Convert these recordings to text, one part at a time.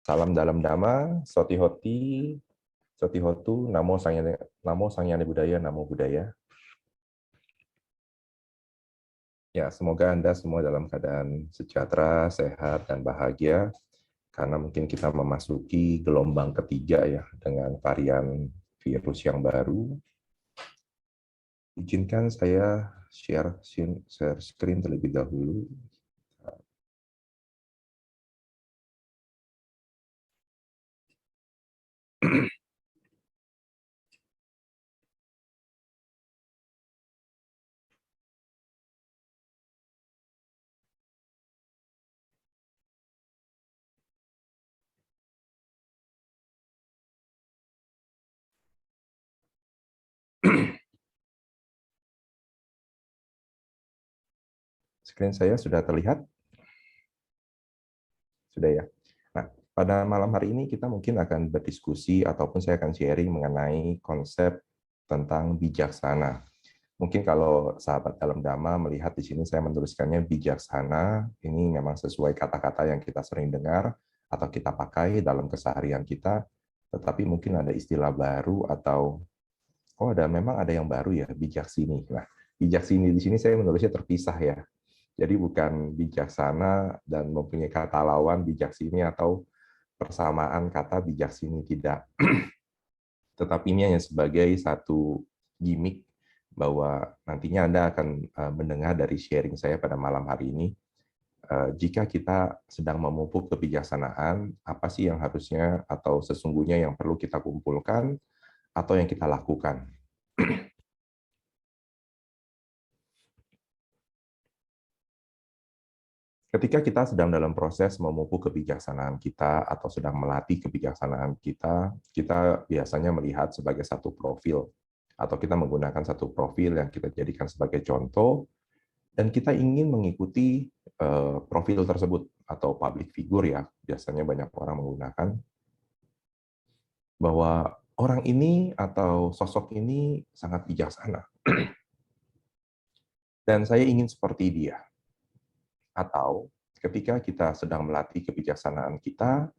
Salam dalam Dhamma, Soti Hoti, Soti Hotu, Namo Sangyane Budaya, Namo Buddhaya. Ya, semoga Anda semua dalam keadaan sejahtera, sehat, dan bahagia, karena mungkin kita memasuki gelombang ketiga ya, dengan varian virus yang baru. Izinkan saya share screen terlebih dahulu. Screen saya sudah terlihat? Sudah ya? Nah, pada malam hari ini kita mungkin akan berdiskusi ataupun saya akan sharing mengenai konsep tentang bijaksana. Mungkin kalau sahabat dalam Dhamma melihat di sini saya menuliskannya bijaksana, ini memang sesuai kata-kata yang kita sering dengar atau kita pakai dalam keseharian kita, tetapi mungkin ada istilah baru atau memang ada yang baru ya, bijaksini. Nah, bijaksini di sini saya menulisnya terpisah ya. Jadi bukan bijaksana dan mempunyai kata lawan bijaksini atau persamaan kata bijaksini, tidak. Tetapi ini hanya sebagai satu gimmick bahwa nantinya Anda akan mendengar dari sharing saya pada malam hari ini, jika kita sedang memupuk kebijaksanaan, apa sih yang harusnya atau sesungguhnya yang perlu kita kumpulkan atau yang kita lakukan. Ketika kita sedang dalam proses memupuk kebijaksanaan kita atau sedang melatih kebijaksanaan kita, kita biasanya melihat sebagai satu profil atau kita menggunakan satu profil yang kita jadikan sebagai contoh dan kita ingin mengikuti profil tersebut atau public figure ya, biasanya banyak orang menggunakan bahwa orang ini atau sosok ini sangat bijaksana dan saya ingin seperti dia. Atau ketika kita sedang melatih kebijaksanaan kita,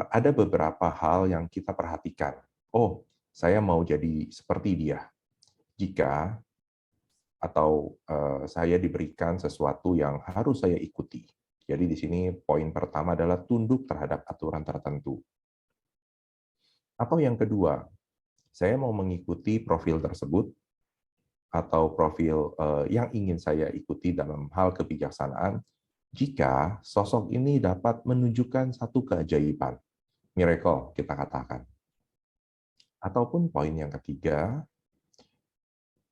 ada beberapa hal yang kita perhatikan. Oh, saya mau jadi seperti dia. Jika atau saya diberikan sesuatu yang harus saya ikuti. Jadi di sini poin pertama adalah tunduk terhadap aturan tertentu. Atau yang kedua, saya mau mengikuti profil tersebut atau profil yang ingin saya ikuti dalam hal kebijaksanaan jika sosok ini dapat menunjukkan satu keajaiban, miracle kita katakan. Ataupun poin yang ketiga,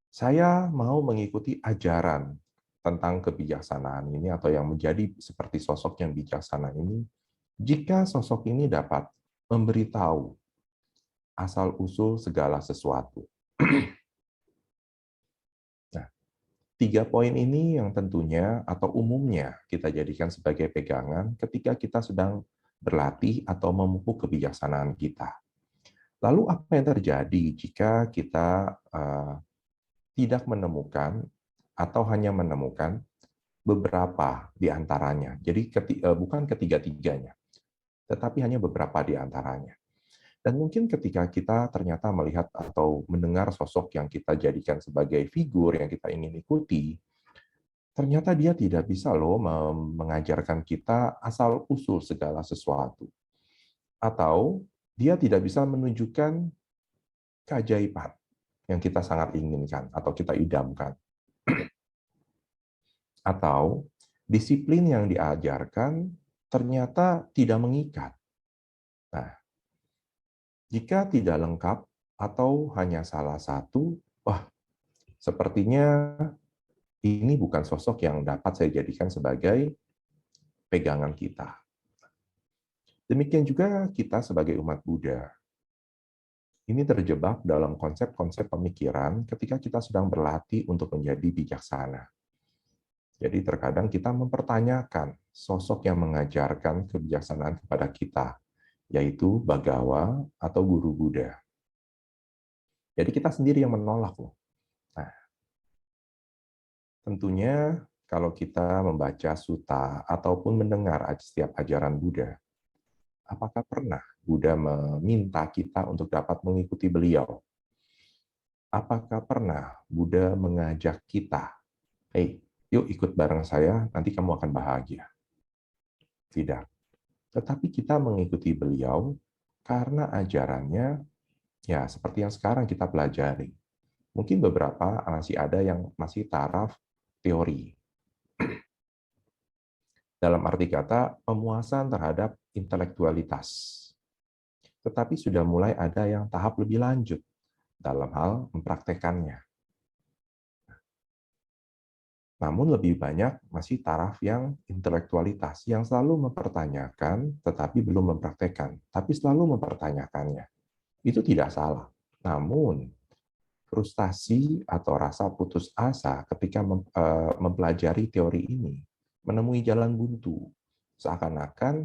saya mau mengikuti ajaran tentang kebijaksanaan ini atau yang menjadi seperti sosok yang bijaksana ini, jika sosok ini dapat memberitahu asal-usul segala sesuatu. Nah, 3 poin ini yang tentunya atau umumnya kita jadikan sebagai pegangan ketika kita sedang berlatih atau memupuk kebijaksanaan kita. Lalu apa yang terjadi jika kita tidak menemukan atau hanya menemukan beberapa di antaranya. Jadi bukan ketiga-tiganya, tetapi hanya beberapa di antaranya. Dan mungkin ketika kita ternyata melihat atau mendengar sosok yang kita jadikan sebagai figur yang kita ingin ikuti, ternyata dia tidak bisa loh mengajarkan kita asal-usul segala sesuatu. Atau dia tidak bisa menunjukkan keajaiban yang kita sangat inginkan atau kita idamkan. Atau disiplin yang diajarkan ternyata tidak mengikat. Nah, jika tidak lengkap atau hanya salah satu, sepertinya ini bukan sosok yang dapat saya jadikan sebagai pegangan kita. Demikian juga kita sebagai umat Buddha. Ini terjebak dalam konsep-konsep pemikiran ketika kita sedang berlatih untuk menjadi bijaksana. Jadi terkadang kita mempertanyakan sosok yang mengajarkan kebijaksanaan kepada kita, yaitu Bagawa atau guru Buddha. Jadi kita sendiri yang menolak loh. Nah, tentunya kalau kita membaca sutta ataupun mendengar setiap ajaran Buddha, apakah pernah Buddha meminta kita untuk dapat mengikuti beliau? Apakah pernah Buddha mengajak kita, "Hei, yuk ikut bareng saya, nanti kamu akan bahagia"? Tidak. Tetapi kita mengikuti beliau karena ajarannya ya seperti yang sekarang kita pelajari. Mungkin beberapa masih ada yang masih taraf teori. Dalam arti kata, pemuasan terhadap intelektualitas. Tetapi sudah mulai ada yang tahap lebih lanjut dalam hal mempraktekannya. Namun lebih banyak masih taraf yang intelektualitas, yang selalu mempertanyakan, tetapi belum mempraktekkan, tapi selalu mempertanyakannya. Itu tidak salah. Namun, frustasi atau rasa putus asa ketika mempelajari teori ini menemui jalan buntu. Seakan-akan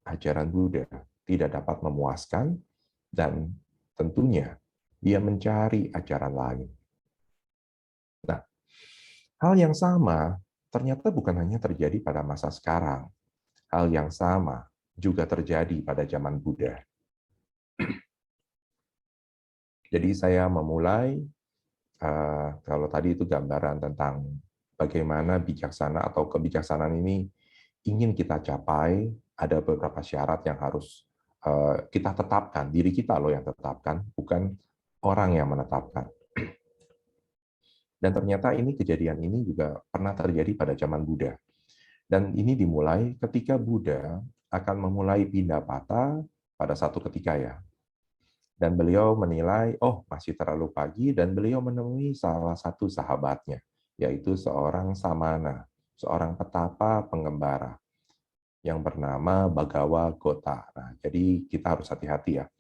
ajaran Buddha tidak dapat memuaskan dan tentunya dia mencari ajaran lain. Nah, hal yang sama ternyata bukan hanya terjadi pada masa sekarang. Hal yang sama juga terjadi pada zaman Buddha. Jadi saya memulai, kalau tadi itu gambaran tentang bagaimana bijaksana atau kebijaksanaan ini ingin kita capai, ada beberapa syarat yang harus kita tetapkan, diri kita loh yang tetapkan, bukan orang yang menetapkan. Dan ternyata kejadian ini juga pernah terjadi pada zaman Buddha. Dan ini dimulai ketika Buddha akan memulai Pindapata pada satu ketika ya. Dan beliau menilai, oh masih terlalu pagi, dan beliau menemui salah satu sahabatnya, yaitu seorang samana, seorang petapa pengembara, yang bernama Bagawa Gota. Nah, jadi kita harus hati-hati ya.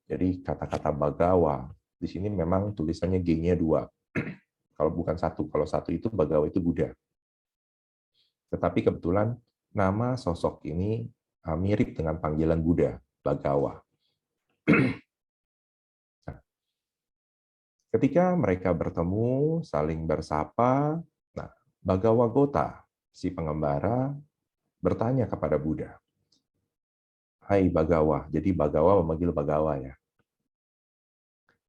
Jadi kata-kata Bagawa, di sini memang tulisannya G-nya 2. Kalau bukan satu, kalau satu itu Bagawa itu Buddha. Tetapi kebetulan nama sosok ini mirip dengan panggilan Buddha, Bagawa. Ketika mereka bertemu, saling bersapa, nah, Bagawa Gota, si pengembara, bertanya kepada Buddha, "Hai Bagawa," jadi Bagawa memanggil Bagawa ya.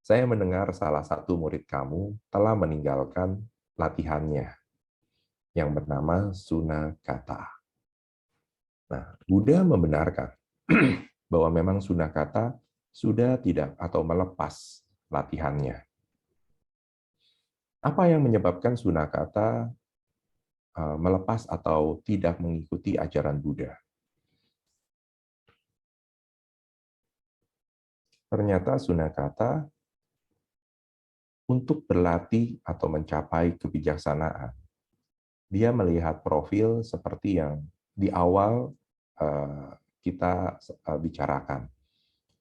"Saya mendengar salah satu murid kamu telah meninggalkan latihannya yang bernama Sunakata." Nah, Buddha membenarkan bahwa memang Sunakata sudah tidak atau melepas latihannya. Apa yang menyebabkan Sunakata melepas atau tidak mengikuti ajaran Buddha? Ternyata Sunakata untuk berlatih atau mencapai kebijaksanaan, dia melihat profil seperti yang di awal kita bicarakan.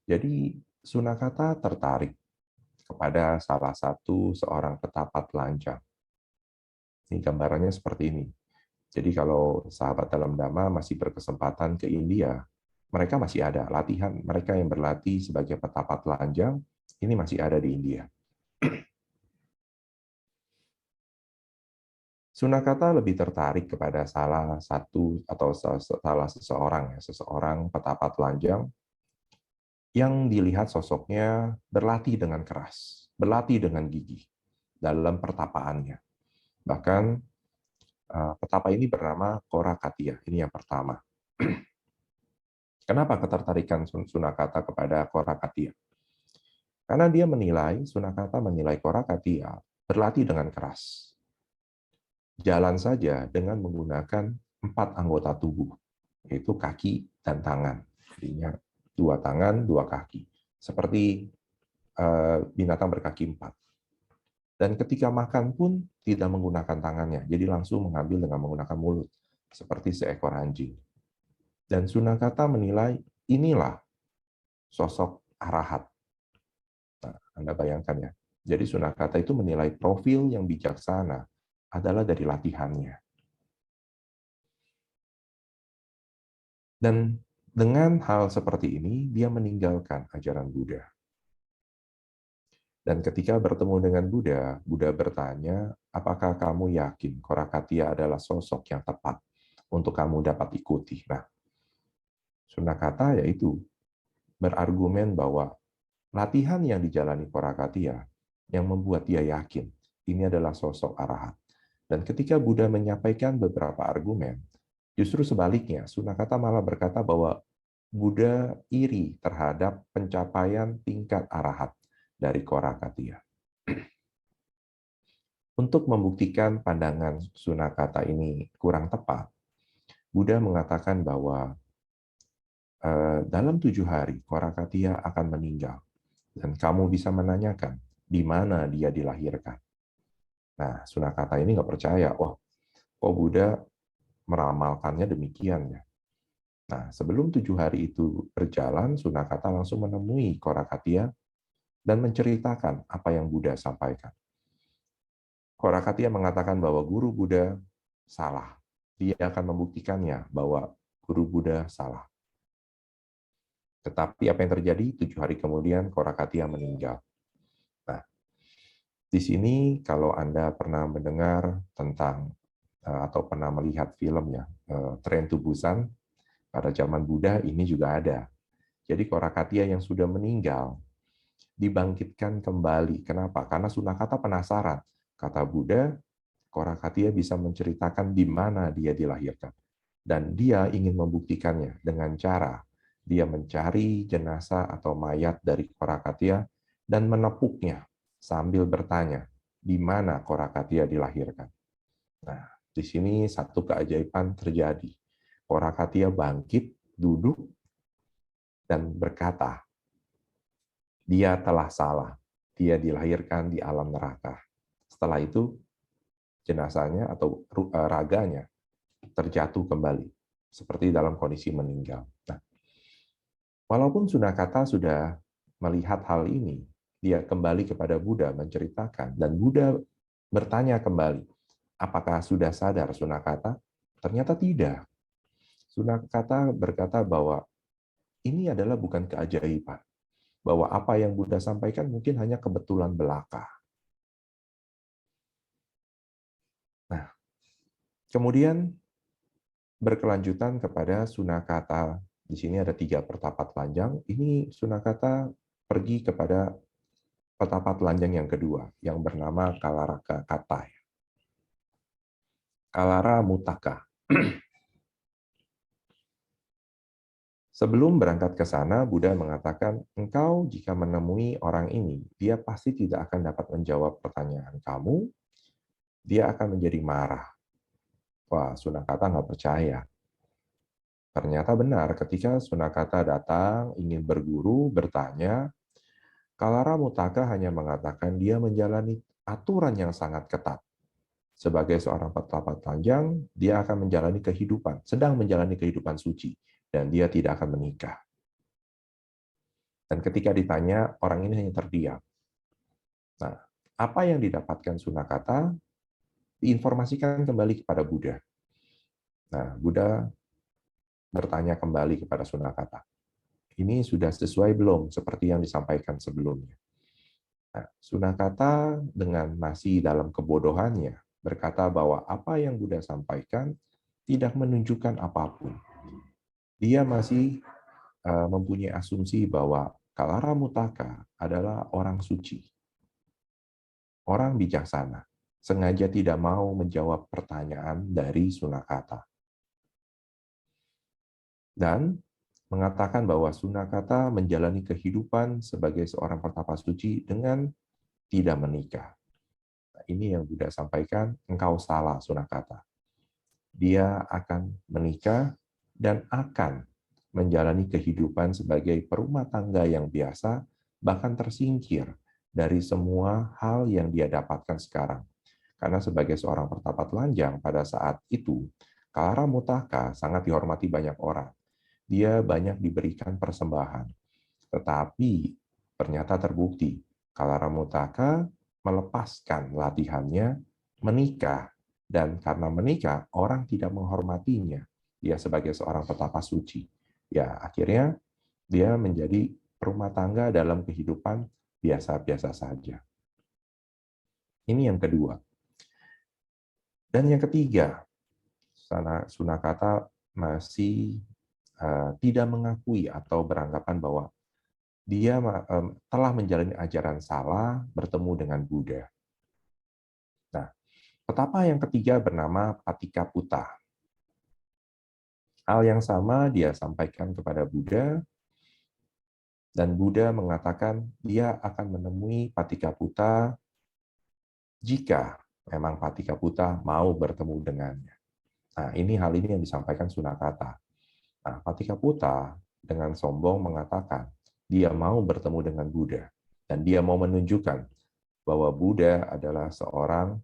Jadi Sunakata tertarik kepada salah satu seorang petapa telanjang. Ini gambarannya seperti ini. Jadi kalau sahabat dalam Dhamma masih berkesempatan ke India, mereka masih ada latihan, mereka yang berlatih sebagai petapa telanjang, ini masih ada di India. Sunakata lebih tertarik kepada salah satu atau salah seseorang petapa telanjang yang dilihat sosoknya berlatih dengan keras, berlatih dengan gigih dalam pertapaannya. Bahkan petapa ini bernama Korakatiya, ini yang pertama. Kenapa ketertarikan Sunakata kepada Korakatiya? Karena dia menilai, Sunakata menilai Korakatiya berlatih dengan keras. Jalan saja dengan menggunakan 4 anggota tubuh, yaitu kaki dan tangan. Jadinya 2 tangan, 2 kaki. Seperti binatang berkaki 4. Dan ketika makan pun tidak menggunakan tangannya, jadi langsung mengambil dengan menggunakan mulut, seperti seekor anjing. Dan Sunakata menilai inilah sosok arahat. Nah, Anda bayangkan ya. Jadi Sunakata itu menilai profil yang bijaksana adalah dari latihannya. Dan dengan hal seperti ini, dia meninggalkan ajaran Buddha. Dan ketika bertemu dengan Buddha, Buddha bertanya, apakah kamu yakin Korakatiya adalah sosok yang tepat untuk kamu dapat ikuti? Nah, Sunakata yaitu berargumen bahwa latihan yang dijalani Korakatiya yang membuat dia yakin ini adalah sosok arahat. Dan ketika Buddha menyampaikan beberapa argumen, justru sebaliknya, Sunakata malah berkata bahwa Buddha iri terhadap pencapaian tingkat arahat dari Korakatiya. Untuk membuktikan pandangan Sunakata ini kurang tepat, Buddha mengatakan bahwa dalam 7 hari Korakatiya akan meninggal. Dan kamu bisa menanyakan di mana dia dilahirkan. Nah, Sunakata ini nggak percaya. Wah, kok Buddha meramalkannya demikian ya? Nah, sebelum 7 hari itu berjalan, Sunakata langsung menemui Korakatiya dan menceritakan apa yang Buddha sampaikan. Korakatiya mengatakan bahwa guru Buddha salah. Dia akan membuktikannya bahwa guru Buddha salah. Tetapi apa yang terjadi? 7 hari kemudian Korakatiya meninggal. Nah, di sini kalau Anda pernah mendengar tentang atau pernah melihat film ya, Train to Busan, pada zaman Buddha ini juga ada. Jadi Korakatiya yang sudah meninggal dibangkitkan kembali. Kenapa? Karena Sunakata penasaran. Kata Buddha, Korakatiya bisa menceritakan di mana dia dilahirkan. Dan dia ingin membuktikannya dengan cara dia mencari jenazah atau mayat dari Korakatiya dan menepuknya sambil bertanya, di mana Korakatiya dilahirkan. Nah, di sini satu keajaiban terjadi. Korakatiya bangkit, duduk, dan berkata, dia telah salah. Dia dilahirkan di alam neraka. Setelah itu, jenazahnya atau raganya terjatuh kembali, seperti dalam kondisi meninggal. Nah, walaupun Sunakata sudah melihat hal ini, dia kembali kepada Buddha menceritakan, dan Buddha bertanya kembali, apakah sudah sadar Sunakata? Ternyata tidak. Sunakata berkata bahwa ini adalah bukan keajaiban, bahwa apa yang Buddha sampaikan mungkin hanya kebetulan belaka. Nah, kemudian berkelanjutan kepada Sunakata. Di sini ada 3 pertapa telanjang. Ini Sunakata pergi kepada pertapa telanjang yang kedua, yang bernama Kalaraka Kata. Kalara Mutaka. Sebelum berangkat ke sana, Buddha mengatakan, engkau jika menemui orang ini, dia pasti tidak akan dapat menjawab pertanyaan kamu, dia akan menjadi marah. Wah, Sunakata nggak percaya. Ternyata benar, ketika Sunakata datang, ingin berguru, bertanya, Kalara Mutaka hanya mengatakan dia menjalani aturan yang sangat ketat. Sebagai seorang petapa telanjang, dia akan menjalani kehidupan, sedang menjalani kehidupan suci, dan dia tidak akan menikah. Dan ketika ditanya, orang ini hanya terdiam. Nah, apa yang didapatkan Sunakata diinformasikan kembali kepada Buddha. Nah, Buddha bertanya kembali kepada Sunakata. Ini sudah sesuai belum seperti yang disampaikan sebelumnya? Nah, Sunakata dengan masih dalam kebodohannya berkata bahwa apa yang Buddha sampaikan tidak menunjukkan apapun. Dia masih mempunyai asumsi bahwa Kalara Mutaka adalah orang suci, orang bijaksana, sengaja tidak mau menjawab pertanyaan dari Sunakata. Dan mengatakan bahwa Sunakata menjalani kehidupan sebagai seorang pertapa suci dengan tidak menikah. Nah, ini yang Buddha sampaikan, engkau salah Sunakata. Dia akan menikah dan akan menjalani kehidupan sebagai perumah tangga yang biasa, bahkan tersingkir dari semua hal yang dia dapatkan sekarang. Karena sebagai seorang pertapa telanjang pada saat itu, Kalara Mutaka sangat dihormati banyak orang. Dia banyak diberikan persembahan. Tetapi ternyata terbukti, Kalara Mutaka melepaskan latihannya, menikah, dan karena menikah, orang tidak menghormatinya. Dia sebagai seorang petapa suci. Ya, akhirnya dia menjadi rumah tangga dalam kehidupan biasa-biasa saja. Ini yang kedua. Dan yang ketiga, Sunakata masih tidak mengakui atau beranggapan bahwa dia telah menjalani ajaran salah bertemu dengan Buddha. Nah, petapa yang ketiga bernama Patikaputa. Hal yang sama dia sampaikan kepada Buddha, dan Buddha mengatakan dia akan menemui Patikaputa jika memang Patikaputa mau bertemu dengannya. Nah, hal ini yang disampaikan Sunakata. Nah, Patikaputa dengan sombong mengatakan dia mau bertemu dengan Buddha, dan dia mau menunjukkan bahwa Buddha adalah seseorang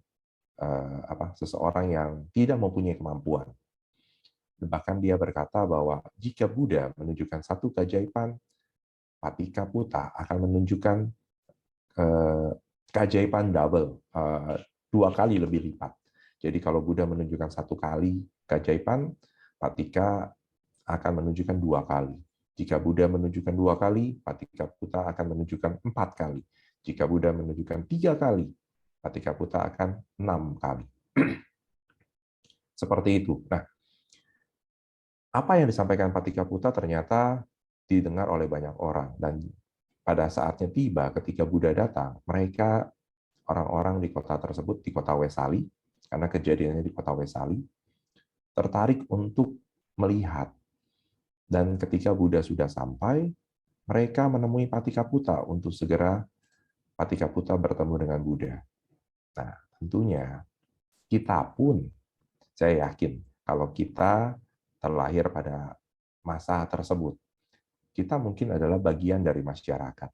yang tidak mempunyai kemampuan. Bahkan dia berkata bahwa jika Buddha menunjukkan satu keajaiban, Patikaputa akan menunjukkan keajaiban double, 2 kali lebih lipat. Jadi kalau Buddha menunjukkan 1 kali keajaiban, Patika akan menunjukkan 2 kali. Jika Buddha menunjukkan 2 kali, Patikaputa akan menunjukkan 4 kali. Jika Buddha menunjukkan 3 kali, Patikaputa akan 6 kali. Seperti itu. Nah, apa yang disampaikan Patikaputa ternyata didengar oleh banyak orang, dan pada saatnya tiba ketika Buddha datang, mereka orang-orang di kota tersebut, di kota Wesali, karena kejadiannya di kota Wesali, tertarik untuk melihat. Dan ketika Buddha sudah sampai, mereka menemui Patikaputa untuk segera Patikaputa bertemu dengan Buddha. Nah, tentunya kita pun, saya yakin, kalau kita terlahir pada masa tersebut, kita mungkin adalah bagian dari masyarakat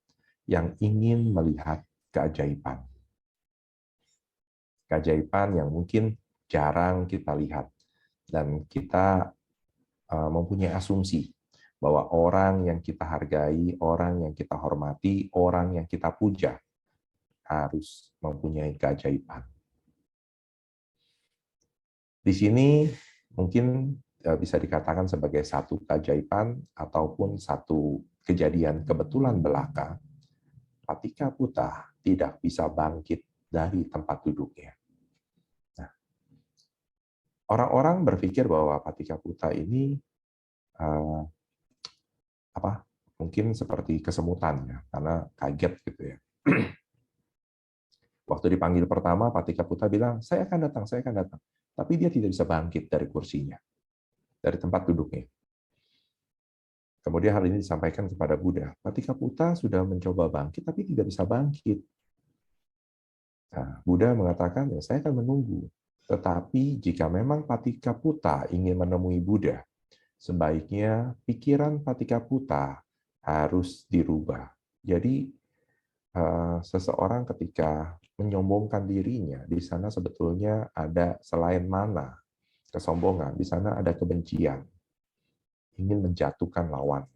yang ingin melihat keajaiban. Keajaiban yang mungkin jarang kita lihat. Dan kita mempunyai asumsi bahwa orang yang kita hargai, orang yang kita hormati, orang yang kita puja, harus mempunyai keajaiban. Di sini mungkin bisa dikatakan sebagai satu keajaiban ataupun satu kejadian kebetulan belaka. Patikaputa tidak bisa bangkit dari tempat duduknya. Nah, orang-orang berpikir bahwa Patikaputa ini mungkin seperti kesemutan ya, karena kaget gitu ya. Waktu dipanggil pertama, Patikaputa bilang, saya akan datang, saya akan datang. Tapi dia tidak bisa bangkit dari kursinya, dari tempat duduknya. Kemudian hal ini disampaikan kepada Buddha. Patikaputa sudah mencoba bangkit, tapi tidak bisa bangkit. Nah, Buddha mengatakan, ya saya akan menunggu. Tetapi jika memang Patikaputa ingin menemui Buddha, sebaiknya pikiran Patikaputa harus dirubah. Jadi, seseorang ketika menyombongkan dirinya, di sana sebetulnya ada selain mana, kesombongan, di sana ada kebencian, ingin menjatuhkan lawan.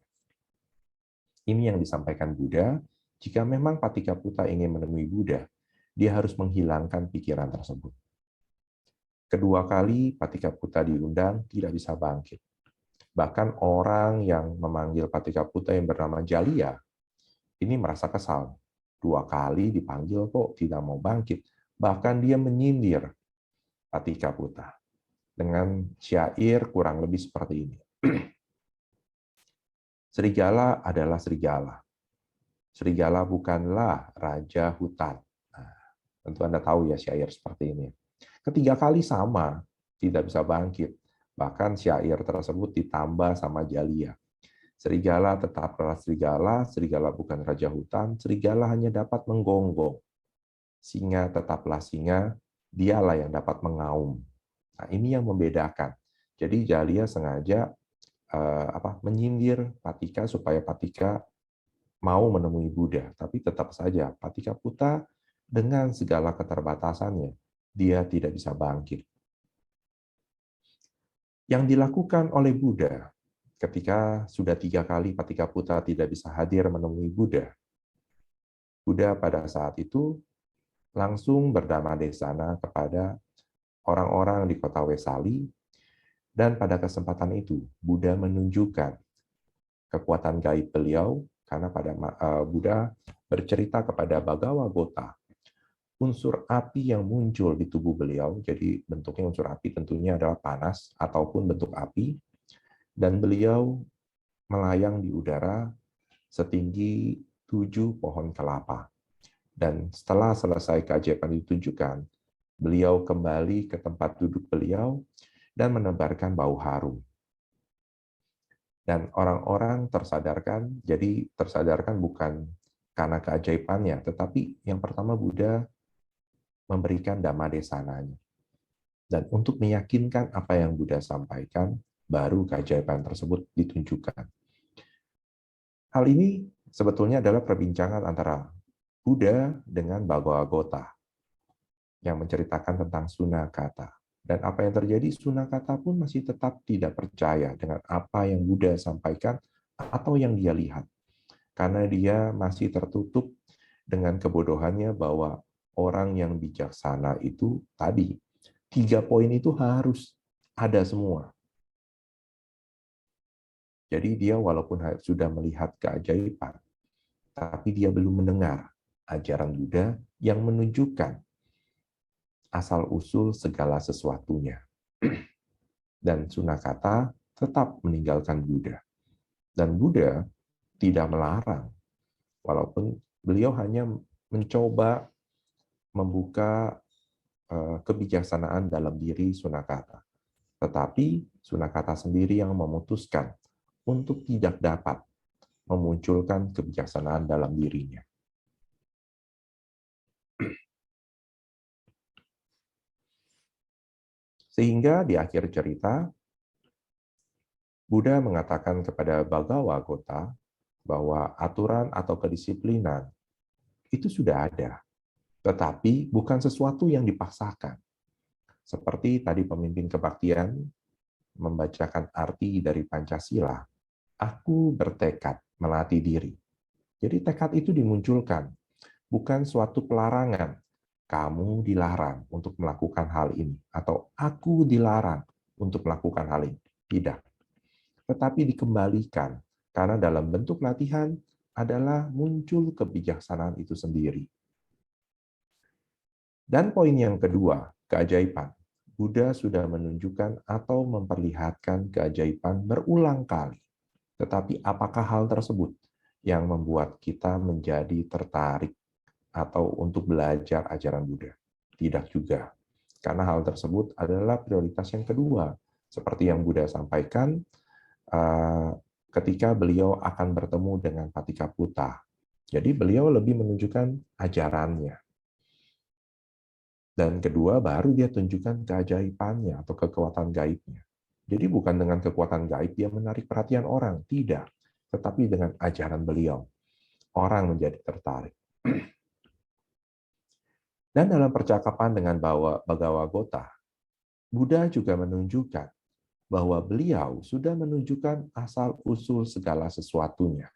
Ini yang disampaikan Buddha, jika memang Patikaputa ingin menemui Buddha, dia harus menghilangkan pikiran tersebut. Kedua kali Patikaputa diundang, tidak bisa bangkit. Bahkan orang yang memanggil Patikaputa yang bernama Jalia, ini merasa kesal. 2 kali dipanggil kok tidak mau bangkit. Bahkan dia menyindir Patikaputa dengan syair kurang lebih seperti ini. Serigala adalah serigala. Serigala bukanlah raja hutan. Nah, tentu Anda tahu ya syair seperti ini. Ketiga kali sama, tidak bisa bangkit. Bahkan syair tersebut ditambah sama Jalia. Serigala tetaplah serigala, serigala bukan raja hutan, serigala hanya dapat menggonggong. Singa tetaplah singa, dialah yang dapat mengaum. Nah, ini yang membedakan. Jadi Jalia sengaja menyindir Patika supaya Patika mau menemui Buddha, tapi tetap saja Patikaputa dengan segala keterbatasannya, dia tidak bisa bangkit. Yang dilakukan oleh Buddha ketika sudah 3 kali Patikaputa tidak bisa hadir menemui Buddha, Buddha pada saat itu langsung berdhamma desana kepada orang-orang di kota Wesali, dan pada kesempatan itu Buddha menunjukkan kekuatan gaib beliau Karena Buddha bercerita kepada Bhagawa Gotha, unsur api yang muncul di tubuh beliau, jadi bentuknya unsur api tentunya adalah panas ataupun bentuk api, dan beliau melayang di udara setinggi 7 pohon kelapa. Dan setelah selesai keajaiban ditunjukkan, beliau kembali ke tempat duduk beliau dan menebarkan bau harum. Dan orang-orang tersadarkan, jadi tersadarkan bukan karena keajaibannya, tetapi yang pertama Buddha memberikan Dhammadesananya. Dan untuk meyakinkan apa yang Buddha sampaikan, baru keajaiban tersebut ditunjukkan. Hal ini sebetulnya adalah perbincangan antara Buddha dengan Bhagawa Gotha yang menceritakan tentang Sunakata. Dan apa yang terjadi, Sunakata pun masih tetap tidak percaya dengan apa yang Buddha sampaikan atau yang dia lihat. Karena dia masih tertutup dengan kebodohannya bahwa orang yang bijaksana itu tadi, 3 poin itu harus ada semua. Jadi dia walaupun sudah melihat keajaiban, tapi dia belum mendengar ajaran Buddha yang menunjukkan asal-usul segala sesuatunya. Dan Sunakata tetap meninggalkan Buddha. Dan Buddha tidak melarang, walaupun beliau hanya mencoba membuka kebijaksanaan dalam diri Sunakata. Tetapi Sunakata sendiri yang memutuskan untuk tidak dapat memunculkan kebijaksanaan dalam dirinya. Sehingga di akhir cerita, Buddha mengatakan kepada Bhagawa Gotha bahwa aturan atau kedisiplinan itu sudah ada, tetapi bukan sesuatu yang dipaksakan. Seperti tadi pemimpin kebaktian membacakan arti dari Pancasila, aku bertekad melatih diri. Jadi tekad itu dimunculkan, bukan suatu pelarangan. Kamu dilarang untuk melakukan hal ini, atau aku dilarang untuk melakukan hal ini. Tidak. Tetapi dikembalikan, karena dalam bentuk latihan adalah muncul kebijaksanaan itu sendiri. Dan poin yang kedua, keajaiban. Buddha sudah menunjukkan atau memperlihatkan keajaiban berulang kali. Tetapi apakah hal tersebut yang membuat kita menjadi tertarik atau untuk belajar ajaran Buddha? Tidak juga. Karena hal tersebut adalah prioritas yang kedua. Seperti yang Buddha sampaikan ketika beliau akan bertemu dengan Patikaputa. Jadi beliau lebih menunjukkan ajarannya. Dan kedua, baru dia tunjukkan keajaibannya atau kekuatan gaibnya. Jadi bukan dengan kekuatan gaib dia menarik perhatian orang, tidak. Tetapi dengan ajaran beliau, orang menjadi tertarik. Dan dalam percakapan dengan Bhagawa Gotha, Buddha juga menunjukkan bahwa beliau sudah menunjukkan asal-usul segala sesuatunya.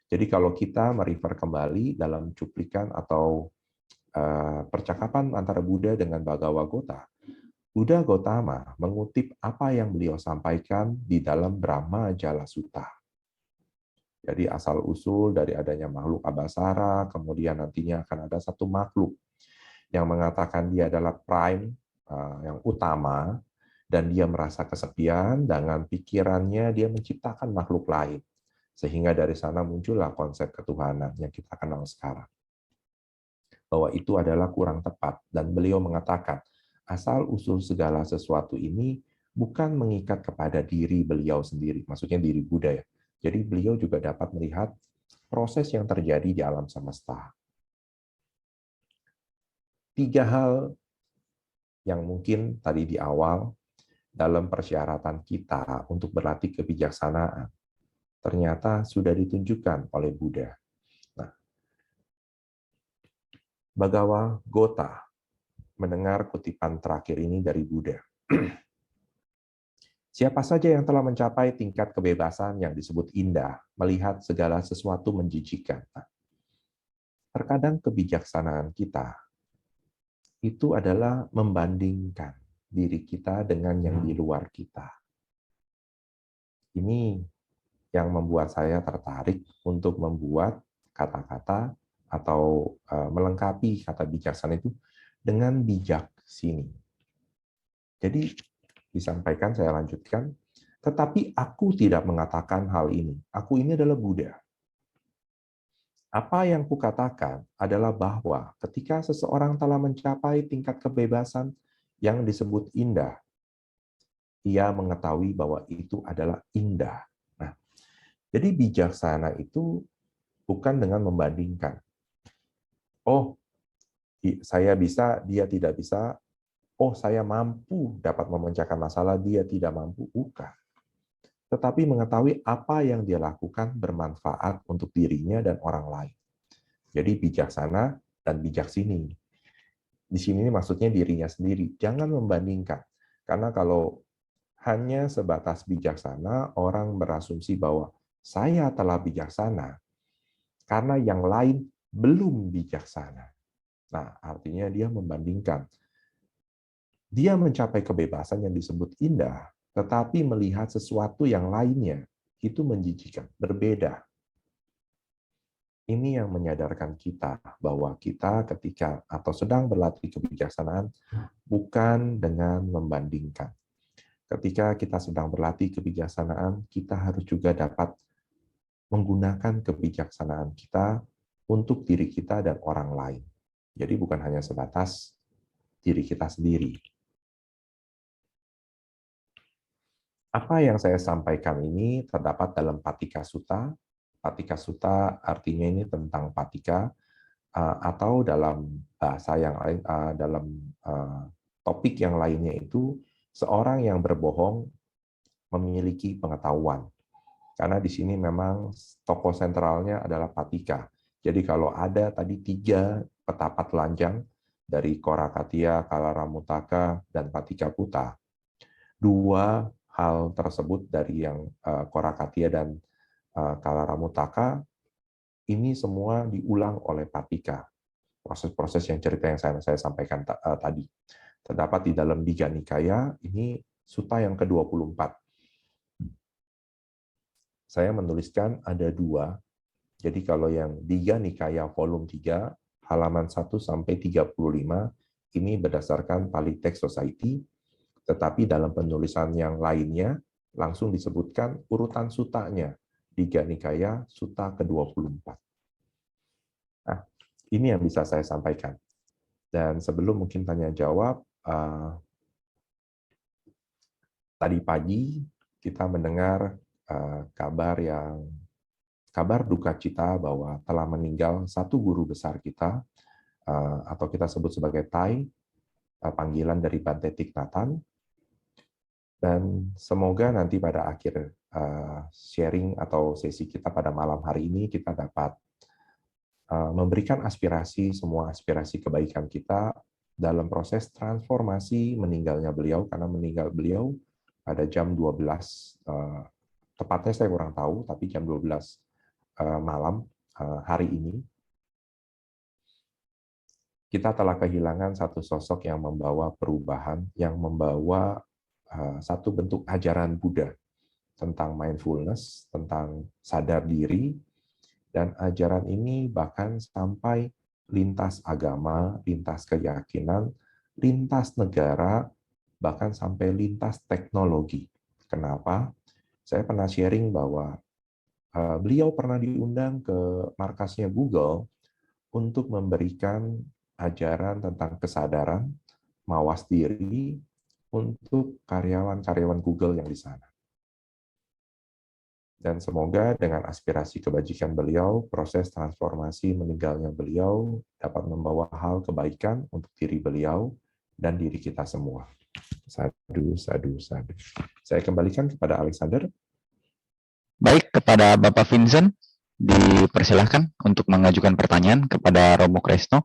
Jadi kalau kita merefer kembali dalam cuplikan atau percakapan antara Buddha dengan Bhagawa Gotha, Buddha Gotama mengutip apa yang beliau sampaikan di dalam Brahma Jala Sutta. Jadi asal-usul dari adanya makhluk abasara, kemudian nantinya akan ada satu makhluk yang mengatakan dia adalah prime, yang utama, dan dia merasa kesepian, dengan pikirannya dia menciptakan makhluk lain. Sehingga dari sana muncullah konsep ketuhanan yang kita kenal sekarang. Bahwa itu adalah kurang tepat, dan beliau mengatakan, asal-usul segala sesuatu ini bukan mengikat kepada diri beliau sendiri, maksudnya diri Buddha ya. Jadi beliau juga dapat melihat proses yang terjadi di alam semesta. 3 hal yang mungkin tadi di awal dalam persyaratan kita untuk berlatih kebijaksanaan ternyata sudah ditunjukkan oleh Buddha. Nah, Bhagawa Gotha mendengar kutipan terakhir ini dari Buddha. Siapa saja yang telah mencapai tingkat kebebasan yang disebut indah, melihat segala sesuatu menjijikkan. Nah, terkadang kebijaksanaan kita itu adalah membandingkan diri kita dengan yang di luar kita. Ini yang membuat saya tertarik untuk membuat kata-kata atau melengkapi kata bijaksana itu dengan bijak sini. Jadi disampaikan, saya lanjutkan, tetapi aku tidak mengatakan hal ini. Aku ini adalah Buddha. Apa yang kukatakan adalah bahwa ketika seseorang telah mencapai tingkat kebebasan yang disebut indah, ia mengetahui bahwa itu adalah indah. Nah, jadi bijaksana itu bukan dengan membandingkan. Oh, saya bisa, dia tidak bisa. Oh, saya mampu dapat memecahkan masalah, dia tidak mampu. Bukan. Tetapi mengetahui apa yang dia lakukan bermanfaat untuk dirinya dan orang lain. Jadi bijaksana dan bijak sini. Di sini maksudnya dirinya sendiri. Jangan membandingkan. Karena kalau hanya sebatas bijaksana, orang berasumsi bahwa saya telah bijaksana karena yang lain belum bijaksana. Nah, artinya dia membandingkan. Dia mencapai kebebasan yang disebut indah, tetapi melihat sesuatu yang lainnya itu menjijikan, berbeda. Ini yang menyadarkan kita bahwa kita ketika atau sedang berlatih kebijaksanaan bukan dengan membandingkan. Ketika kita sedang berlatih kebijaksanaan, kita harus juga dapat menggunakan kebijaksanaan kita untuk diri kita dan orang lain. Jadi bukan hanya sebatas diri kita sendiri. Apa yang saya sampaikan ini terdapat dalam Patika Sutta. Patika Sutta artinya ini tentang patika, atau dalam bahasa yang lain, dalam topik yang lainnya itu, seorang yang berbohong memiliki pengetahuan. Karena di sini memang tokoh sentralnya adalah patika. Jadi kalau ada tadi 3 petapa telanjang dari Korakatia, Kalaramutaka, dan Patika Puta, 2 hal tersebut dari yang Korakatia dan Kalaramutaka, ini semua diulang oleh Patika. Proses-proses yang cerita yang saya sampaikan tadi. Terdapat di dalam Digha Nikaya, ini sutta yang ke-24. Saya menuliskan ada 2. Jadi kalau yang Digha Nikaya volume 3, halaman 1 sampai 35, ini berdasarkan Pali Text Society, tetapi dalam penulisan yang lainnya langsung disebutkan urutan sutanya. Digha Nikaya sutta ke-24. Nah, ini yang bisa saya sampaikan. Dan sebelum mungkin tanya jawab, tadi pagi kita mendengar kabar duka cita bahwa telah meninggal satu guru besar kita, atau kita sebut sebagai Tai, panggilan dari Bante Thich Nhat Hanh. Dan semoga nanti pada akhir sharing atau sesi kita pada malam hari ini kita dapat memberikan aspirasi, semua aspirasi kebaikan kita dalam proses transformasi meninggalnya beliau, karena meninggal beliau pada jam 12, tepatnya saya kurang tahu, tapi jam 12 malam hari ini. Kita telah kehilangan satu sosok yang membawa perubahan, yang membawa satu bentuk ajaran Buddha tentang mindfulness, tentang sadar diri, dan ajaran ini bahkan sampai lintas agama, lintas keyakinan, lintas negara, bahkan sampai lintas teknologi. Kenapa? Saya pernah sharing bahwa beliau pernah diundang ke markasnya Google untuk memberikan ajaran tentang kesadaran, mawas diri, untuk karyawan-karyawan Google yang di sana. Dan semoga dengan aspirasi kebajikan beliau, proses transformasi meninggalnya beliau dapat membawa hal kebaikan untuk diri beliau dan diri kita semua. Sadu, sadu, sadu. Saya kembalikan kepada Alexander. Baik, kepada Bapak Vincent, dipersilahkan untuk mengajukan pertanyaan kepada Romo Kresno.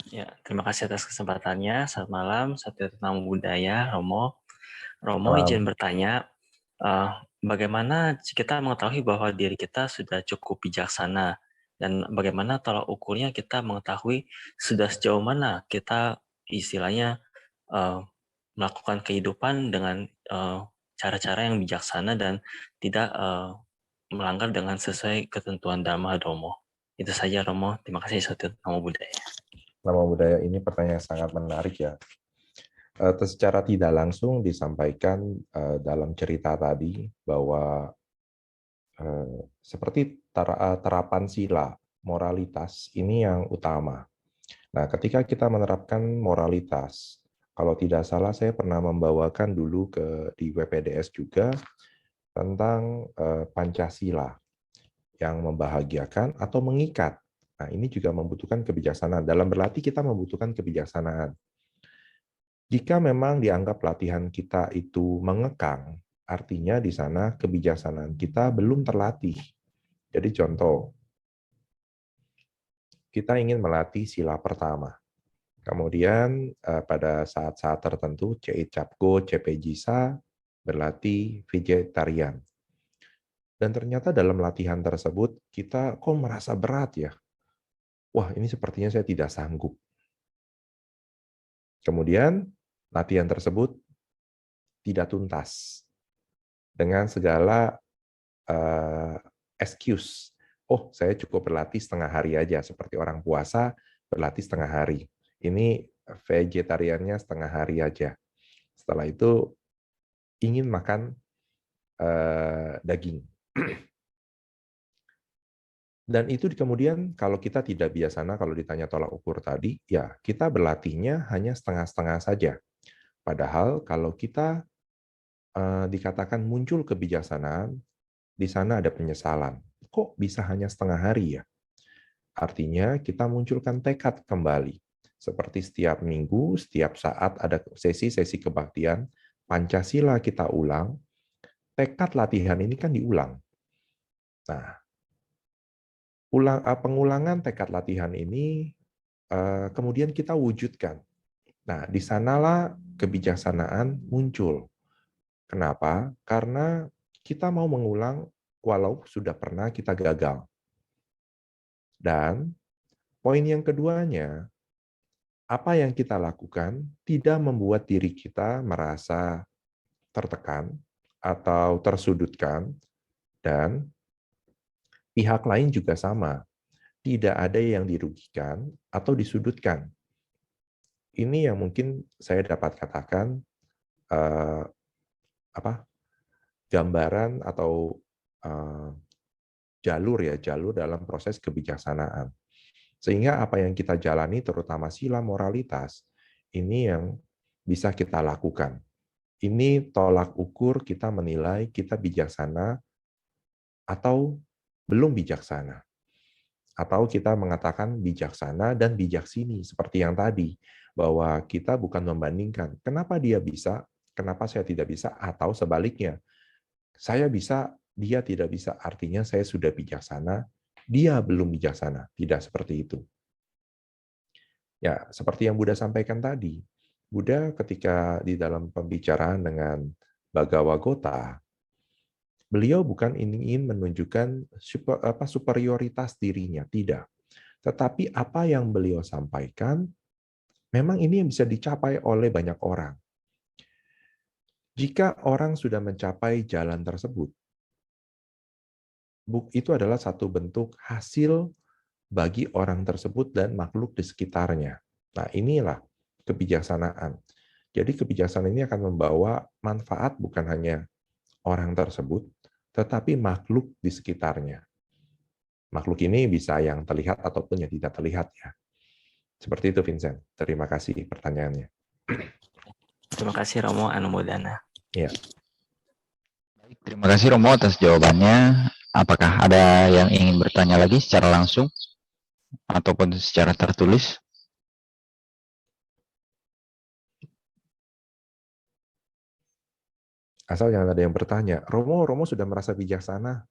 Ya, terima kasih atas kesempatannya. Selamat malam, Satya Namo Buddhaya, Romo. Romo izin bertanya, bagaimana kita mengetahui bahwa diri kita sudah cukup bijaksana, dan bagaimana tolak ukurnya kita mengetahui sudah sejauh mana kita istilahnya melakukan kehidupan dengan cara-cara yang bijaksana dan tidak melanggar dengan sesuai ketentuan Dhamma Romo. Itu saja Romo. Terima kasih Saudara Namo Buddhaya. Namo Buddhaya, ini pertanyaan yang sangat menarik ya. Secara tidak langsung disampaikan dalam cerita tadi bahwa seperti terapan sila, moralitas ini yang utama. Nah, ketika kita menerapkan moralitas, kalau tidak salah saya pernah membawakan dulu di WPDS juga tentang Pancasila yang membahagiakan atau mengikat. Nah, ini juga membutuhkan kebijaksanaan. Dalam berlatih kita membutuhkan kebijaksanaan. Jika memang dianggap latihan kita itu mengekang, artinya di sana kebijaksanaan kita belum terlatih. Jadi contoh, kita ingin melatih sila pertama. Kemudian pada saat-saat tertentu, C.I. Capko, C.P. Jisa berlatih vegetarian. Dan ternyata dalam latihan tersebut, kita kok merasa berat ya? Wah, ini sepertinya saya tidak sanggup. Kemudian, latihan tersebut tidak tuntas. Dengan segala excuse. Oh, saya cukup berlatih setengah hari aja, seperti orang puasa berlatih setengah hari. Ini vegetariannya setengah hari aja. Setelah itu ingin makan daging. Dan itu kemudian kalau kita tidak biasana, kalau ditanya tolak ukur tadi, ya kita berlatihnya hanya setengah-setengah saja. Padahal kalau kita dikatakan muncul kebijaksanaan, di sana ada penyesalan. Kok bisa hanya setengah hari ya? Artinya kita munculkan tekad kembali. Seperti setiap minggu, setiap saat ada sesi-sesi kebaktian, Pancasila kita ulang, tekad latihan ini kan diulang. Nah, pengulangan tekad latihan ini kemudian kita wujudkan. Nah, di sanalah kebijaksanaan muncul. Kenapa? Karena kita mau mengulang walau sudah pernah kita gagal. Dan poin yang keduanya, apa yang kita lakukan tidak membuat diri kita merasa tertekan atau tersudutkan, dan pihak lain juga sama. Tidak ada yang dirugikan atau disudutkan. Ini yang mungkin saya dapat katakan gambaran atau jalur dalam proses kebijaksanaan. Sehingga apa yang kita jalani, terutama sila moralitas, ini yang bisa kita lakukan. Ini tolak ukur kita menilai kita bijaksana atau belum bijaksana. Atau kita mengatakan bijaksana dan bijaksini, seperti yang tadi, bahwa kita bukan membandingkan, kenapa dia bisa, kenapa saya tidak bisa, atau sebaliknya, saya bisa, dia tidak bisa, artinya saya sudah bijaksana, dia belum bijaksana. Tidak seperti itu. Ya, seperti yang Buddha sampaikan tadi, Buddha ketika di dalam pembicaraan dengan Bhagavagota, beliau bukan ingin menunjukkan superioritas dirinya, tidak. Tetapi apa yang beliau sampaikan, memang ini yang bisa dicapai oleh banyak orang. Jika orang sudah mencapai jalan tersebut, itu adalah satu bentuk hasil bagi orang tersebut dan makhluk di sekitarnya. Nah, inilah kebijaksanaan. Jadi kebijaksanaan ini akan membawa manfaat bukan hanya orang tersebut, tetapi makhluk di sekitarnya. Makhluk ini bisa yang terlihat ataupun yang tidak terlihat ya. Seperti itu, Vincent. Terima kasih pertanyaannya. Terima kasih Romo Anumodana. Ya. Baik, terima kasih Romo atas jawabannya. Apakah ada yang ingin bertanya lagi secara langsung ataupun secara tertulis? Asal jangan ada yang bertanya, Romo sudah merasa bijaksana?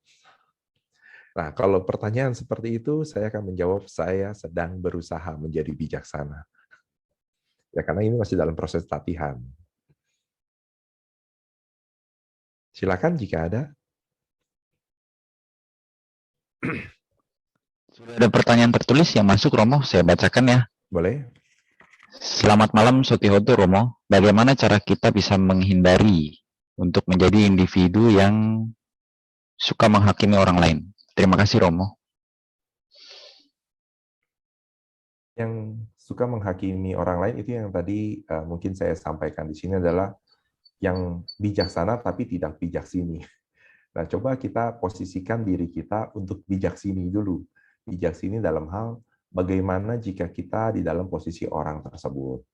Nah, kalau pertanyaan seperti itu, saya akan menjawab saya sedang berusaha menjadi bijaksana. Ya, karena ini masih dalam proses latihan. Silakan jika ada. Sudah ada pertanyaan tertulis yang masuk, Romo. Saya bacakan ya. Boleh. Selamat malam, Sotihoto Romo. Bagaimana cara kita bisa menghindari untuk menjadi individu yang suka menghakimi orang lain? Terima kasih, Romo. Yang suka menghakimi orang lain itu yang tadi mungkin saya sampaikan di sini adalah yang bijaksana tapi tidak bijak sini. Nah, coba kita posisikan diri kita untuk bijak sini dulu. Bijak sini dalam hal bagaimana jika kita di dalam posisi orang tersebut.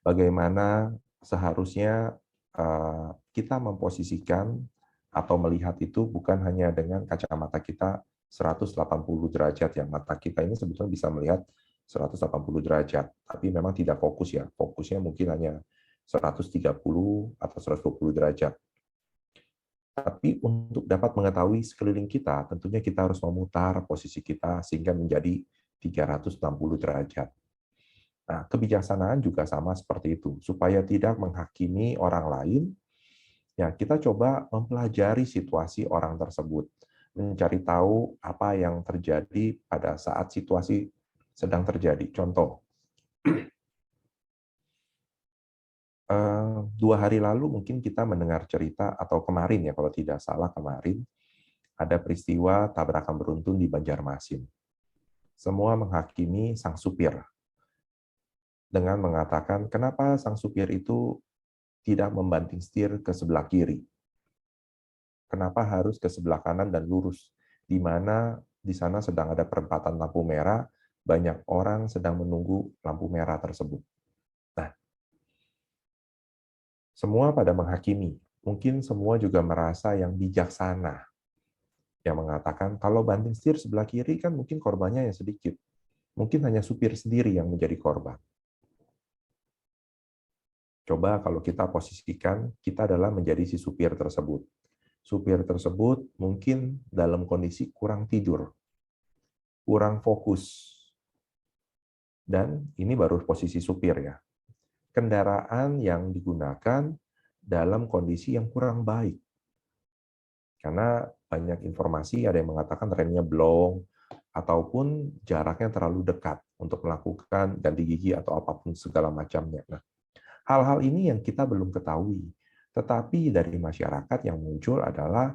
Bagaimana seharusnya kita memposisikan atau melihat itu bukan hanya dengan kacamata kita 180 derajat ya. Mata kita ini sebetulnya bisa melihat 180 derajat, tapi memang tidak fokus ya. Fokusnya mungkin hanya 130 atau 120 derajat. Tapi untuk dapat mengetahui sekeliling kita, tentunya kita harus memutar posisi kita sehingga menjadi 360 derajat. Nah, kebijaksanaan juga sama seperti itu. Supaya tidak menghakimi orang lain, ya kita coba mempelajari situasi orang tersebut, mencari tahu apa yang terjadi pada saat situasi sedang terjadi. Contoh, 2 hari lalu mungkin kita mendengar cerita, atau kemarin ya kalau tidak salah kemarin, ada peristiwa tabrakan beruntun di Banjarmasin. Semua menghakimi sang supir dengan mengatakan kenapa sang supir itu tidak membanting setir ke sebelah kiri. Kenapa harus ke sebelah kanan dan lurus, di mana di sana sedang ada perempatan lampu merah, banyak orang sedang menunggu lampu merah tersebut. Nah, semua pada menghakimi. Mungkin semua juga merasa yang bijaksana, yang mengatakan kalau banting setir sebelah kiri kan mungkin korbannya yang sedikit. Mungkin hanya supir sendiri yang menjadi korban. Coba kalau kita posisikan, kita adalah menjadi si supir tersebut. Supir tersebut mungkin dalam kondisi kurang tidur, kurang fokus. Dan ini baru posisi supir ya. Kendaraan yang digunakan dalam kondisi yang kurang baik. Karena banyak informasi, ada yang mengatakan remnya blong, ataupun jaraknya terlalu dekat untuk melakukan ganti gigi atau apapun segala macamnya. Nah, hal-hal ini yang kita belum ketahui. Tetapi dari masyarakat yang muncul adalah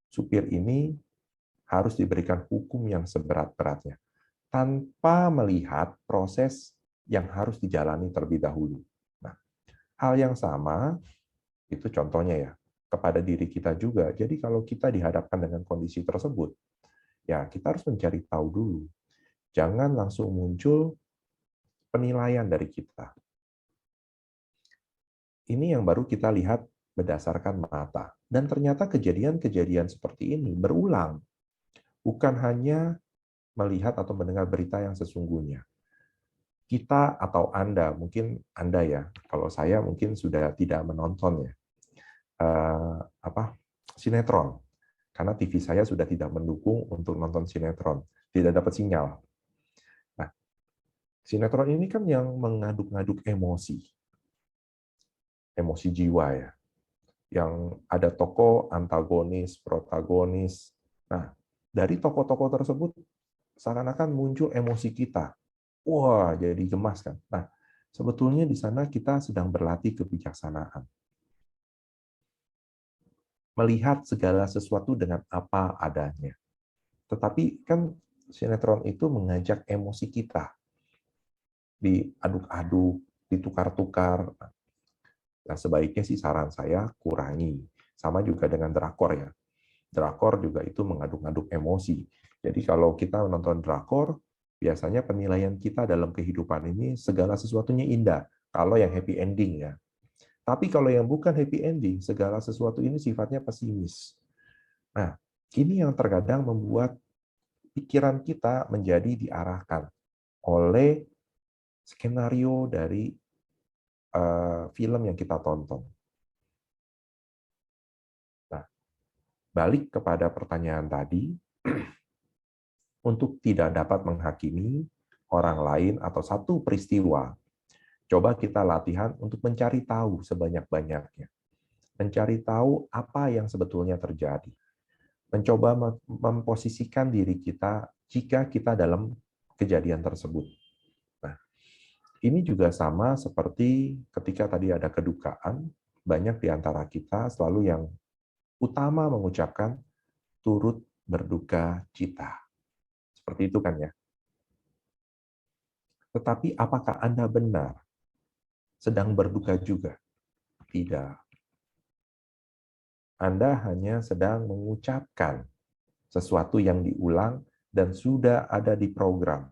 supir ini harus diberikan hukum yang seberat-beratnya, tanpa melihat proses yang harus dijalani terlebih dahulu. Nah, hal yang sama, itu contohnya ya, kepada diri kita juga. Jadi kalau kita dihadapkan dengan kondisi tersebut, ya kita harus mencari tahu dulu. Jangan langsung muncul penilaian dari kita. Ini yang baru kita lihat berdasarkan mata. Dan ternyata kejadian-kejadian seperti ini berulang. Bukan hanya melihat atau mendengar berita yang sesungguhnya. Kita atau Anda, mungkin Anda ya, kalau saya mungkin sudah tidak menonton ya, sinetron. Karena TV saya sudah tidak mendukung untuk nonton sinetron. Tidak dapat sinyal. Nah, sinetron ini kan yang mengaduk-ngaduk emosi. Emosi jiwa ya. Yang ada tokoh, antagonis, protagonis. Nah, dari tokoh-tokoh tersebut seakan-akan muncul emosi kita. Wah, jadi gemas kan. Nah, sebetulnya di sana kita sedang berlatih kebijaksanaan. Melihat segala sesuatu dengan apa adanya. Tetapi kan sinetron itu mengajak emosi kita. Diaduk-aduk, ditukar-tukar. Nah, sebaiknya sih saran saya kurangi. Sama juga dengan drakor ya. Drakor juga itu mengaduk-aduk emosi. Jadi kalau kita menonton drakor, biasanya penilaian kita dalam kehidupan ini segala sesuatunya indah. Kalau yang happy ending ya. Tapi kalau yang bukan happy ending, segala sesuatu ini sifatnya pesimis. Nah, ini yang terkadang membuat pikiran kita menjadi diarahkan oleh skenario dari film yang kita tonton. Nah, balik kepada pertanyaan tadi, untuk tidak dapat menghakimi orang lain atau satu peristiwa, coba kita latihan untuk mencari tahu sebanyak-banyaknya. Mencari tahu apa yang sebetulnya terjadi. Mencoba memposisikan diri kita jika kita dalam kejadian tersebut. Nah, ini juga sama seperti ketika tadi ada kedukaan, banyak di antara kita selalu yang utama mengucapkan turut berduka cita. Seperti itu kan ya. Tetapi apakah Anda benar sedang berduka juga? Tidak. Anda hanya sedang mengucapkan sesuatu yang diulang dan sudah ada di program.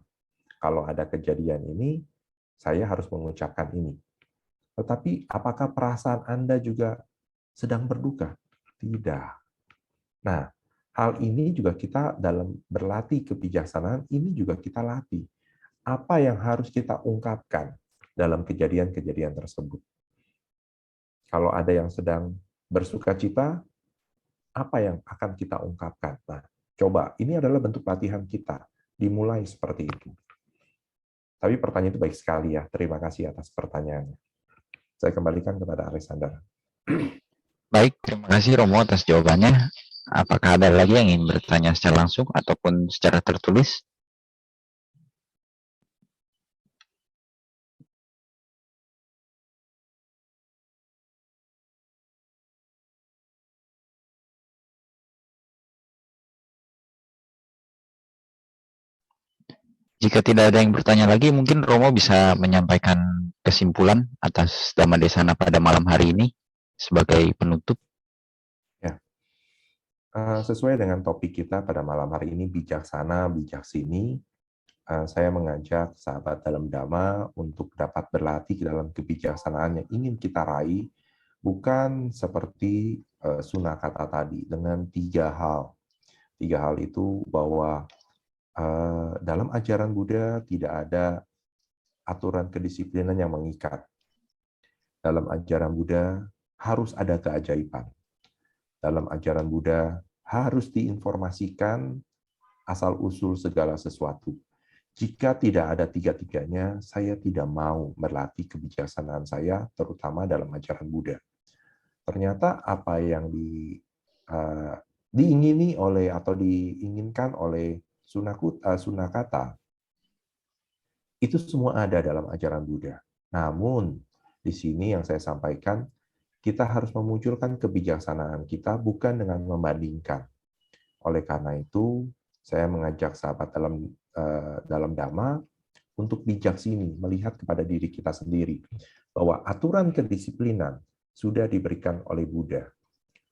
Kalau ada kejadian ini, saya harus mengucapkan ini. Tetapi apakah perasaan Anda juga sedang berduka? Tidak. Nah, hal ini juga kita dalam berlatih kebijaksanaan, ini juga kita latih. Apa yang harus kita ungkapkan dalam kejadian-kejadian tersebut? Kalau ada yang sedang bersuka cita, apa yang akan kita ungkapkan? Nah, coba, ini adalah bentuk latihan kita. Dimulai seperti itu. Tapi pertanyaan itu baik sekali ya. Terima kasih atas pertanyaannya. Saya kembalikan kepada Alexander. Baik, terima kasih Romo atas jawabannya. Apakah ada lagi yang ingin bertanya secara langsung ataupun secara tertulis? Jika tidak ada yang bertanya lagi, mungkin Romo bisa menyampaikan kesimpulan atas Dhamma Desana pada malam hari ini sebagai penutup. Ya. Sesuai dengan topik kita pada malam hari ini, bijaksana, bijaksini, saya mengajak sahabat dalam Dhamma untuk dapat berlatih dalam kebijaksanaan yang ingin kita raih, bukan seperti Sunakata tadi, dengan 3 hal. 3 hal itu bahwa dalam ajaran Buddha tidak ada aturan kedisiplinan yang mengikat. Dalam ajaran Buddha harus ada keajaiban. Dalam ajaran Buddha harus diinformasikan asal-usul segala sesuatu. Jika tidak ada tiga-tiganya, saya tidak mau berlatih kebijaksanaan saya, terutama dalam ajaran Buddha. Ternyata apa yang diingini oleh atau diinginkan oleh Sunakata, itu semua ada dalam ajaran Buddha. Namun, di sini yang saya sampaikan, kita harus memunculkan kebijaksanaan kita bukan dengan membandingkan. Oleh karena itu, saya mengajak sahabat dalam Dhamma untuk bijaksini, melihat kepada diri kita sendiri, bahwa aturan kedisiplinan sudah diberikan oleh Buddha,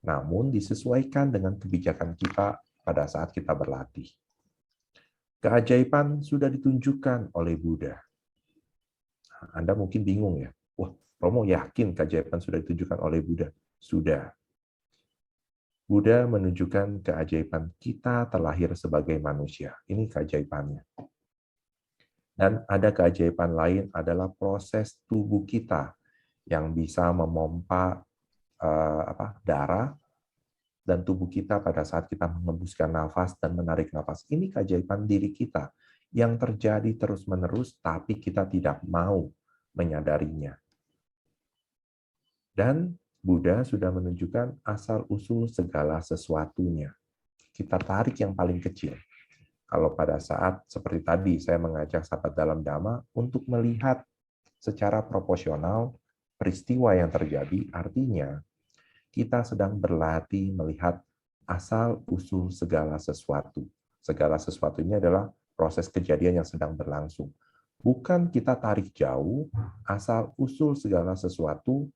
namun disesuaikan dengan kebijakan kita pada saat kita berlatih. Keajaiban sudah ditunjukkan oleh Buddha. Anda mungkin bingung ya, wah, Romo yakin keajaiban sudah ditunjukkan oleh Buddha? Sudah. Buddha menunjukkan keajaiban kita terlahir sebagai manusia. Ini keajaibannya. Dan ada keajaiban lain adalah proses tubuh kita yang bisa memompa darah dan tubuh kita pada saat kita mengembuskan nafas dan menarik nafas. Ini keajaiban diri kita yang terjadi terus-menerus, tapi kita tidak mau menyadarinya. Dan Buddha sudah menunjukkan asal-usul segala sesuatunya. Kita tarik yang paling kecil. Kalau pada saat seperti tadi, saya mengajak sahabat dalam Dhamma untuk melihat secara proporsional peristiwa yang terjadi, artinya kita sedang berlatih melihat asal-usul segala sesuatu. Segala sesuatu ini adalah proses kejadian yang sedang berlangsung. Bukan kita tarik jauh, asal-usul segala sesuatu.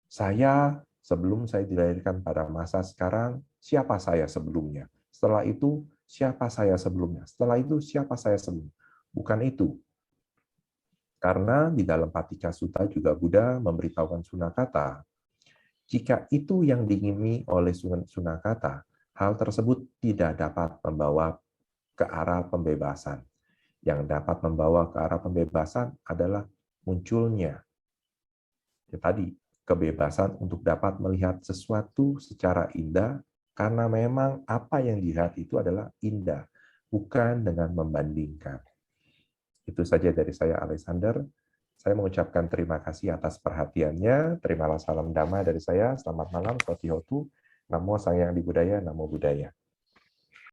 Saya, sebelum saya dilahirkan pada masa sekarang, siapa saya sebelumnya? Setelah itu, siapa saya sebelumnya? Setelah itu, siapa saya sebelumnya? Bukan itu. Karena di dalam Paticca Sutta juga Buddha memberitahukan Sunakata, jika itu yang diingini oleh Sunakata, hal tersebut tidak dapat membawa ke arah pembebasan. Yang dapat membawa ke arah pembebasan adalah munculnya tadi kebebasan untuk dapat melihat sesuatu secara indah, karena memang apa yang dilihat itu adalah indah, bukan dengan membandingkan. Itu saja dari saya, Alexander. Saya mengucapkan terima kasih atas perhatiannya. Terimalah salam Dhamma dari saya. Selamat malam, Sotihotu. Namo Sang Hyang Adi Buddhaya, Namo Buddhaya.